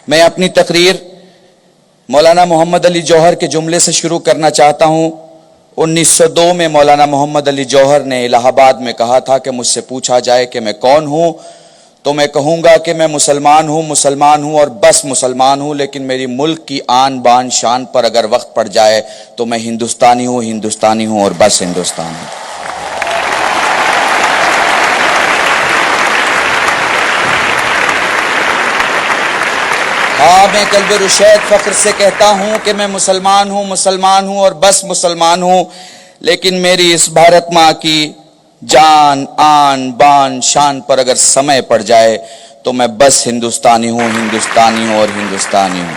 میں اپنی تقریر مولانا محمد علی جوہر کے جملے سے شروع کرنا چاہتا ہوں۔ 1902 میں مولانا محمد علی جوہر نے الہ آباد میں کہا تھا کہ مجھ سے پوچھا جائے کہ میں کون ہوں تو میں کہوں گا کہ میں مسلمان ہوں اور بس مسلمان ہوں، لیکن میری ملک کی آن بان شان پر اگر وقت پڑ جائے تو میں ہندوستانی ہوں اور بس ہندوستان ہوں۔ ہاں، میں قلب رشید فخر سے کہتا ہوں کہ میں مسلمان ہوں اور بس مسلمان ہوں، لیکن میری اس بھارت ماں کی جان آن بان شان پر اگر سمے پڑ جائے تو میں بس ہندوستانی ہوں اور ہندوستانی ہوں۔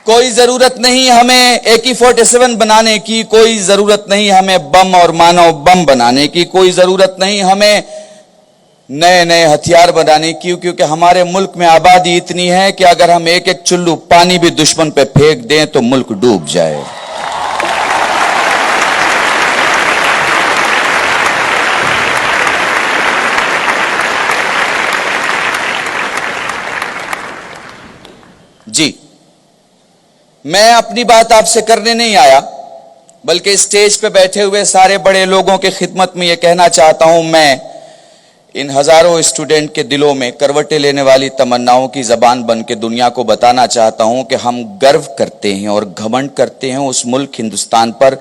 کوئی ضرورت نہیں ہمیں AK-47 بنانے کی، کوئی ضرورت نہیں ہمیں بم اور مانو بم بنانے کی، کوئی ضرورت نہیں ہمیں نئے ہتھیار بنانے کی، کیونکہ ہمارے ملک میں آبادی اتنی ہے کہ اگر ہم ایک چلو پانی بھی دشمن پہ پھینک دیں تو ملک ڈوب جائے۔ جی، میں اپنی بات آپ سے کرنے نہیں آیا، بلکہ اسٹیج پہ بیٹھے ہوئے سارے بڑے لوگوں کی خدمت میں یہ کہنا چاہتا ہوں، میں ان ہزاروں اسٹوڈنٹ کے دلوں میں کروٹیں لینے والی تمناؤں کی زبان بن کے دنیا کو بتانا چاہتا ہوں کہ ہم گرو کرتے ہیں اور گھمنڈ کرتے ہیں اس ملک ہندوستان پر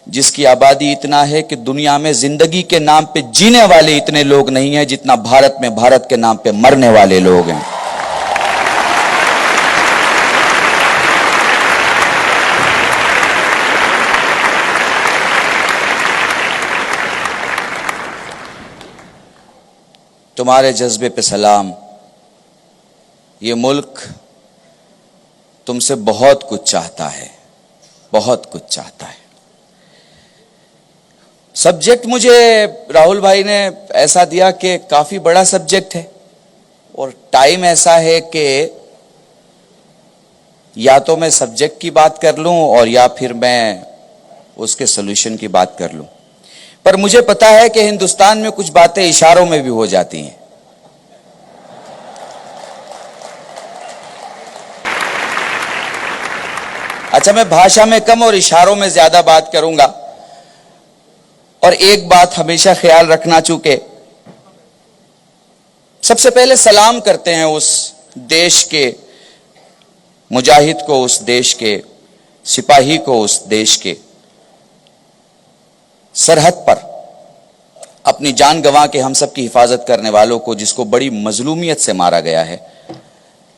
جس کی آبادی اتنا ہے کہ دنیا میں زندگی کے نام پہ جینے والے اتنے لوگ نہیں ہیں جتنا بھارت میں بھارت کے نام پہ مرنے والے لوگ ہیں۔ تمہارے جذبے پہ سلام، یہ ملک تم سے بہت کچھ چاہتا ہے، بہت کچھ چاہتا ہے۔ سبجیکٹ مجھے راہل بھائی نے ایسا دیا کہ کافی بڑا سبجیکٹ ہے اور ٹائم ایسا ہے کہ یا تو میں سبجیکٹ کی بات کر لوں اور یا پھر میں اس کے سولوشن کی بات کر لوں، پر مجھے پتا ہے کہ ہندوستان میں کچھ باتیں اشاروں میں بھی ہو جاتی ہیں۔ اچھا، میں بھاشا میں کم اور اشاروں میں زیادہ بات کروں گا، اور ایک بات ہمیشہ خیال رکھنا، چونکہ سب سے پہلے سلام کرتے ہیں اس دیش کے مجاہد کو، اس دیش کے سپاہی کو، اس دیش کے سرحد پر اپنی جان گنوا کے ہم سب کی حفاظت کرنے والوں کو، جس کو بڑی مظلومیت سے مارا گیا ہے۔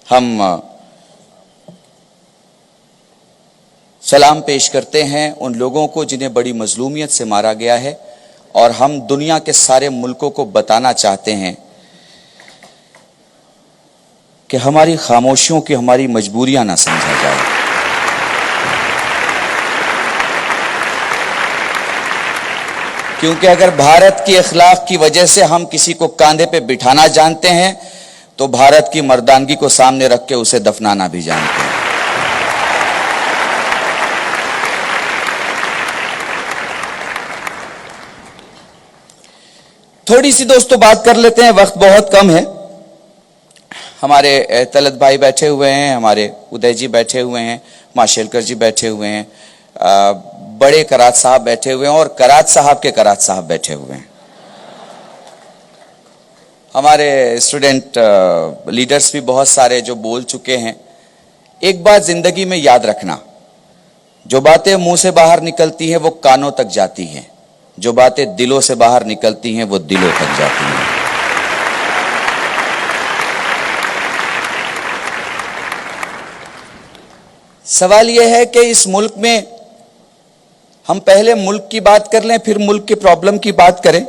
ہم سلام پیش کرتے ہیں ان لوگوں کو جنہیں بڑی مظلومیت سے مارا گیا ہے، اور ہم دنیا کے سارے ملکوں کو بتانا چاہتے ہیں کہ ہماری خاموشیوں کی ہماری مجبوریاں نہ سمجھا جائے۔ کیونکہ اگر بھارت کی اخلاق کی وجہ سے ہم کسی کو کاندھے پہ بٹھانا جانتے ہیں تو بھارت کی مردانگی کو سامنے رکھ کے اسے دفنانا بھی جانتے ہیں۔ تھوڑی سی دوستو بات کر لیتے ہیں، وقت بہت کم ہے۔ ہمارے طلعت بھائی بیٹھے ہوئے ہیں، ہمارے ادے جی بیٹھے ہوئے ہیں، ماشیلکر جی بیٹھے ہوئے ہیں، بڑے کرات صاحب بیٹھے ہوئے ہیں، اور کرات صاحب کے کرات صاحب بیٹھے ہوئے ہیں۔ ہمارے اسٹوڈنٹ لیڈرز بھی بہت سارے جو بول چکے ہیں۔ ایک بات زندگی میں یاد رکھنا، جو باتیں منہ سے باہر نکلتی ہیں وہ کانوں تک جاتی ہیں، جو باتیں دلوں سے باہر نکلتی ہیں وہ دلوں تک جاتی ہیں۔ سوال یہ ہے کہ اس ملک میں ہم پہلے ملک کی بات کر لیں پھر ملک کی پرابلم کی بات کریں،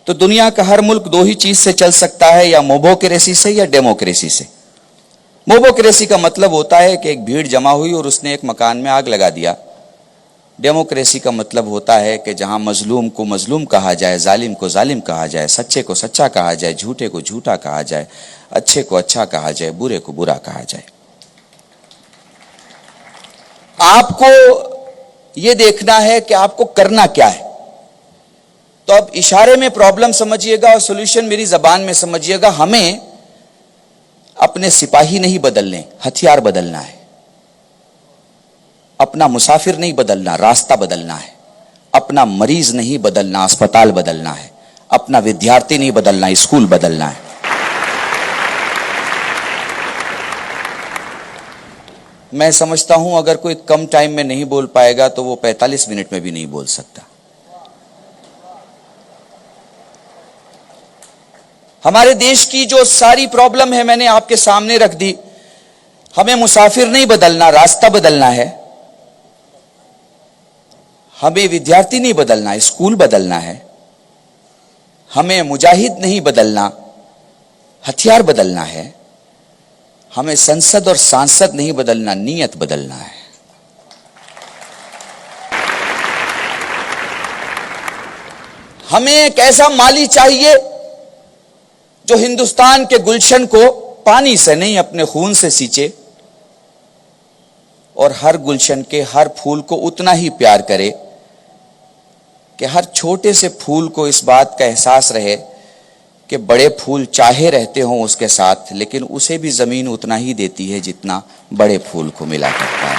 تو دنیا کا ہر ملک دو ہی چیز سے چل سکتا ہے، یا موبوکریسی سے یا ڈیموکریسی سے۔ موبوکریسی کا مطلب ہوتا ہے کہ ایک بھیڑ جمع ہوئی اور اس نے ایک مکان میں آگ لگا دیا۔ ڈیموکریسی کا مطلب ہوتا ہے کہ جہاں مظلوم کو مظلوم کہا جائے، ظالم کو ظالم کہا جائے، سچے کو سچا کہا جائے، جھوٹے کو جھوٹا کہا جائے، اچھے کو اچھا کہا جائے، برے کو برا کہا جائے۔ آپ کو یہ دیکھنا ہے کہ آپ کو کرنا کیا ہے۔ تو اب اشارے میں پرابلم سمجھیے گا اور سولوشن میری زبان میں سمجھیے گا۔ ہمیں اپنے سپاہی نہیں بدلنے، ہتھیار بدلنا ہے. اپنا مسافر نہیں بدلنا، راستہ بدلنا ہے. اپنا مریض نہیں بدلنا، اسپتال بدلنا ہے. اپنا ودیارتھی نہیں بدلنا، اسکول بدلنا ہے. میں سمجھتا ہوں اگر کوئی کم ٹائم میں نہیں بول پائے گا تو وہ 45 منٹ میں بھی نہیں بول سکتا. ہمارے دیش کی جو ساری پرابلم ہے میں نے آپ کے سامنے رکھ دی. ہمیں مسافر نہیں بدلنا، راستہ بدلنا ہے. ہمیں ودیارتھی نہیں بدلنا، اسکول بدلنا ہے. ہمیں مجاہد نہیں بدلنا، ہتھیار بدلنا ہے. ہمیں سنسد اور سانسد نہیں بدلنا، نیت بدلنا ہے. ہمیں ایک ایسا مالی چاہیے جو ہندوستان کے گلشن کو پانی سے نہیں اپنے خون سے سینچے اور ہر گلشن کے ہر پھول کو اتنا ہی پیار کرے کہ ہر چھوٹے سے پھول کو اس بات کا احساس رہے کہ بڑے پھول چاہے رہتے ہوں اس کے ساتھ، لیکن اسے بھی زمین اتنا ہی دیتی ہے جتنا بڑے پھول کو ملا کرتا ہے.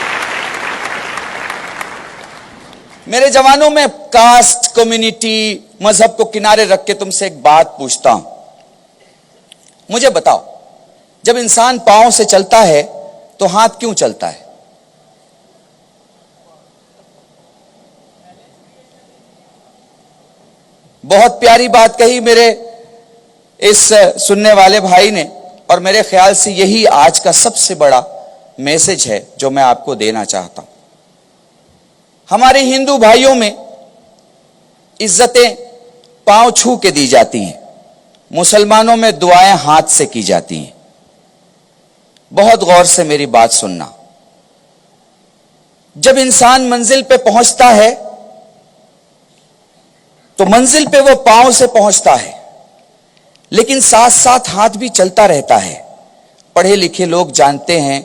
میرے جوانوں، میں کاسٹ، کمیونٹی، مذہب کو کنارے رکھ کے تم سے ایک بات پوچھتا ہوں. مجھے بتاؤ، جب انسان پاؤں سے چلتا ہے تو ہاتھ کیوں چلتا ہے؟ بہت پیاری بات کہی میرے اس سننے والے بھائی نے، اور میرے خیال سے یہی آج کا سب سے بڑا میسج ہے جو میں آپ کو دینا چاہتا ہوں. ہمارے ہندو بھائیوں میں عزتیں پاؤں چھو کے دی جاتی ہیں، مسلمانوں میں دعائیں ہاتھ سے کی جاتی ہیں. بہت غور سے میری بات سننا. جب انسان منزل پہ پہنچتا ہے تو منزل پہ وہ پاؤں سے پہنچتا ہے، لیکن ساتھ ساتھ ہاتھ بھی چلتا رہتا ہے. پڑھے لکھے لوگ جانتے ہیں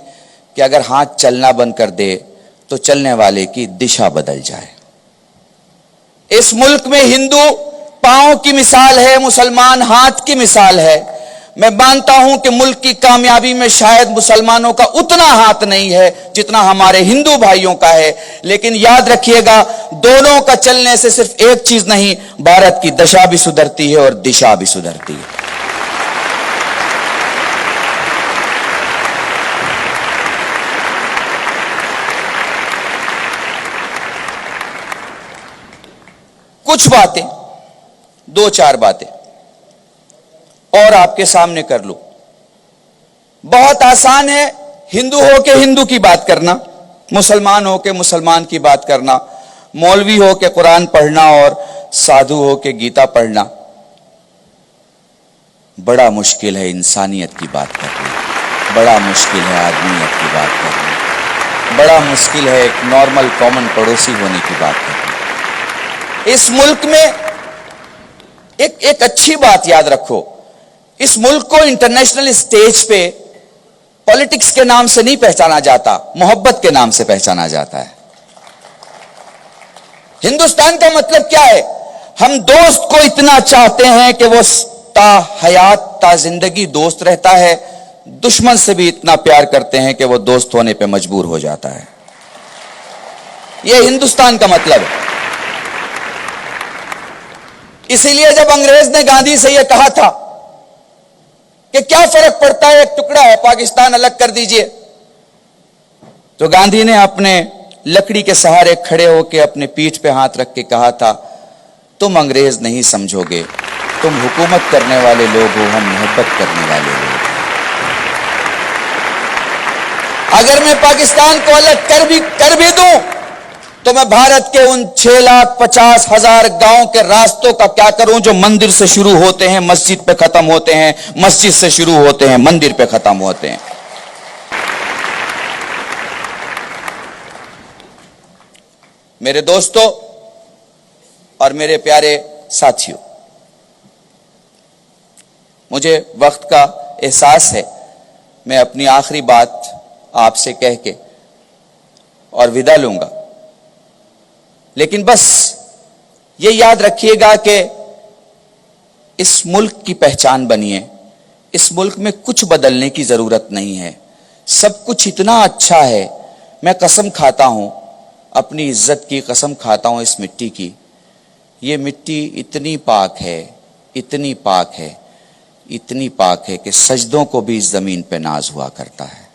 کہ اگر ہاتھ چلنا بند کر دے تو چلنے والے کی دشا بدل جائے. اس ملک میں ہندو پاؤں کی مثال ہے، مسلمان ہاتھ کی مثال ہے. میں مانتا ہوں کہ ملک کی کامیابی میں شاید مسلمانوں کا اتنا ہاتھ نہیں ہے جتنا ہمارے ہندو بھائیوں کا ہے، لیکن یاد رکھیے گا دونوں کا چلنے سے صرف ایک چیز نہیں، بھارت کی دشا بھی سدھرتی ہے اور دشا بھی سدھرتی ہے. کچھ باتیں، دو چار باتیں اور آپ کے سامنے کر لوں. بہت آسان ہے ہندو ہو کے ہندو کی بات کرنا، مسلمان ہو کے مسلمان کی بات کرنا، مولوی ہو کے قرآن پڑھنا اور سادھو ہو کے گیتا پڑھنا. بڑا مشکل ہے انسانیت کی بات کرنا، بڑا مشکل ہے آدمیت کی بات کرنا، بڑا مشکل ہے ایک نارمل کامن پڑوسی ہونے کی بات کرنا. اس ملک میں ایک اچھی بات یاد رکھو، اس ملک کو انٹرنیشنل اسٹیج پہ پالیٹکس کے نام سے نہیں پہچانا جاتا، محبت کے نام سے پہچانا جاتا ہے. ہندوستان کا مطلب کیا ہے؟ ہم دوست کو اتنا چاہتے ہیں کہ وہ تا حیات تا زندگی دوست رہتا ہے، دشمن سے بھی اتنا پیار کرتے ہیں کہ وہ دوست ہونے پہ مجبور ہو جاتا ہے. یہ ہندوستان کا مطلب ہے. اسی لیے جب انگریز نے گاندھی سے یہ کہا تھا کہ کیا فرق پڑتا ہے، ایک ٹکڑا ہے، پاکستان الگ کر دیجئے، تو گاندھی نے اپنے لکڑی کے سہارے کھڑے ہو کے اپنے پیٹھ پہ ہاتھ رکھ کے کہا تھا، تم انگریز نہیں سمجھو گے، تم حکومت کرنے والے لوگ ہو، ہم محبت کرنے والے لوگ ہیں. اگر میں پاکستان کو الگ کر بھی دوں تو میں بھارت کے ان 6,50,000 گاؤں کے راستوں کا کیا کروں جو مندر سے شروع ہوتے ہیں مسجد پہ ختم ہوتے ہیں، مسجد سے شروع ہوتے ہیں مندر پہ ختم ہوتے ہیں. میرے دوستو اور میرے پیارے ساتھیوں، مجھے وقت کا احساس ہے. میں اپنی آخری بات آپ سے کہہ کے اور ودا لوں گا، لیکن بس یہ یاد رکھیے گا کہ اس ملک کی پہچان بنیے، اس ملک میں کچھ بدلنے کی ضرورت نہیں ہے، سب کچھ اتنا اچھا ہے. میں قسم کھاتا ہوں، اپنی عزت کی قسم کھاتا ہوں اس مٹی کی. یہ مٹی اتنی پاک ہے، اتنی پاک ہے، اتنی پاک ہے کہ سجدوں کو بھی اس زمین پہ ناز ہوا کرتا ہے.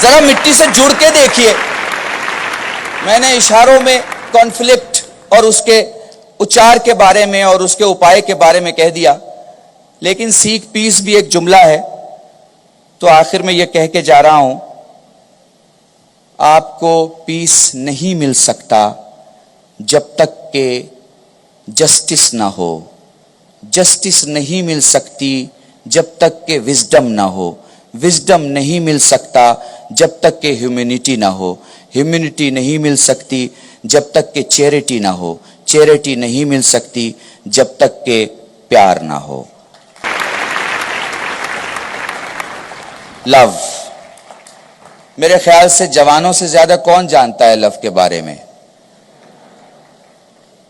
ذرا مٹی سے جڑ کے دیکھیے. میں نے اشاروں میں کانفلکٹ اور اس کے اچار کے بارے میں اور اس کے اپائے کے بارے میں کہہ دیا، لیکن سیکھ پیس بھی ایک جملہ ہے. تو آخر میں یہ کہہ کے جا رہا ہوں، آپ کو پیس نہیں مل سکتا جب تک کہ جسٹس نہ ہو. جسٹس نہیں مل سکتی جب تک کہ وزڈم نہ ہو. وزڈم نہیں مل سکتا جب تک کہ ہیومینٹی نہ ہو. ہیومینٹی نہیں مل سکتی جب تک کہ چیریٹی نہ ہو. چیریٹی نہیں مل سکتی جب تک کہ پیار نہ ہو. لو، میرے خیال سے جوانوں سے زیادہ کون جانتا ہے لو کے بارے میں؟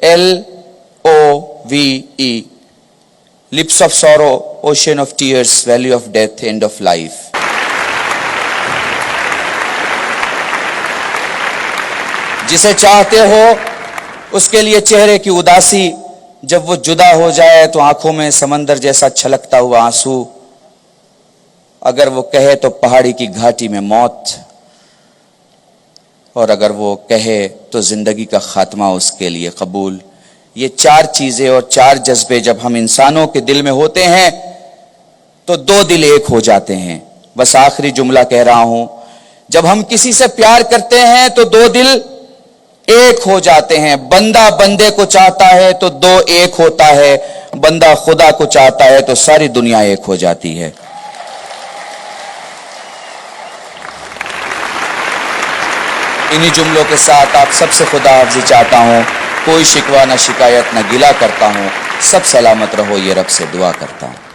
LOVE، lips of sorrow, ocean of tears, valley of death, and of life. جسے چاہتے ہو اس کے لیے چہرے کی اداسی، جب وہ جدا ہو جائے تو آنکھوں میں سمندر جیسا چھلکتا ہوا آنسو. اگر وہ کہے تو پہاڑی کی گھاٹی میں موت، اور اگر وہ کہے تو زندگی کا خاتمہ اس کے لیے قبول. یہ چار چیزیں اور چار جذبے جب ہم انسانوں کے دل میں ہوتے ہیں تو دو دل ایک ہو جاتے ہیں. بس آخری جملہ کہہ رہا ہوں، جب ہم کسی سے پیار کرتے ہیں تو دو دل ایک ہو جاتے ہیں. بندہ بندے کو چاہتا ہے تو دو ایک ہوتا ہے. بندہ خدا کو چاہتا ہے تو ساری دنیا ایک ہو جاتی ہے. انہی جملوں کے ساتھ آپ سب سے خدا حافظی چاہتا ہوں. کوئی شکوہ نہ شکایت نہ گلہ کرتا ہوں. سب سلامت رہو، یہ رب سے دعا کرتا ہوں.